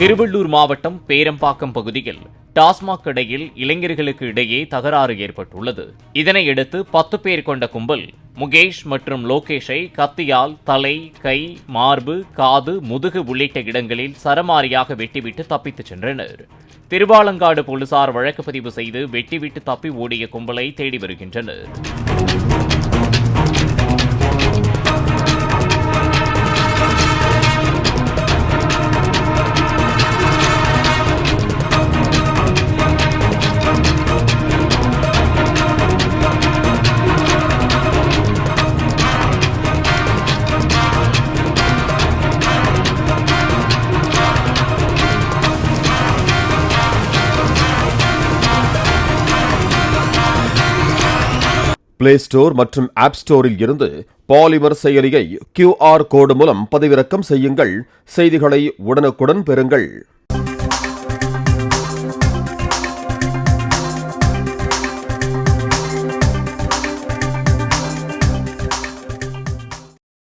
திருவள்ளூர் மாவட்டம் பேரம்பாக்கம் பகுதியில் டாஸ்மாக் கடையில் இளைஞர்களுக்கு இடையே தகராறு ஏற்பட்டுள்ளது. இதனையடுத்து 10 பேர் கொண்ட கும்பல் முகேஷ் மற்றும் லோகேஷை கத்தியால் தலை, கை, மார்பு, காது, முதுகு உள்ளிட்ட இடங்களில் சரமாரியாக வெட்டிவிட்டு தப்பித்துச் சென்றனர். திருவாலங்காடு போலீசார் வழக்கு பதிவு செய்து வெட்டிவிட்டு தப்பி ஓடிய கும்பலை தேடி வருகின்றனர். பிளே ஸ்டோர் மற்றும் ஆப் ஸ்டோரில் இருந்து பாலிமர் செயலியை QR கோடு மூலம் பதிவிறக்கம் செய்யுங்கள். செய்திகளை உடனுக்குடன் பெறுங்கள்.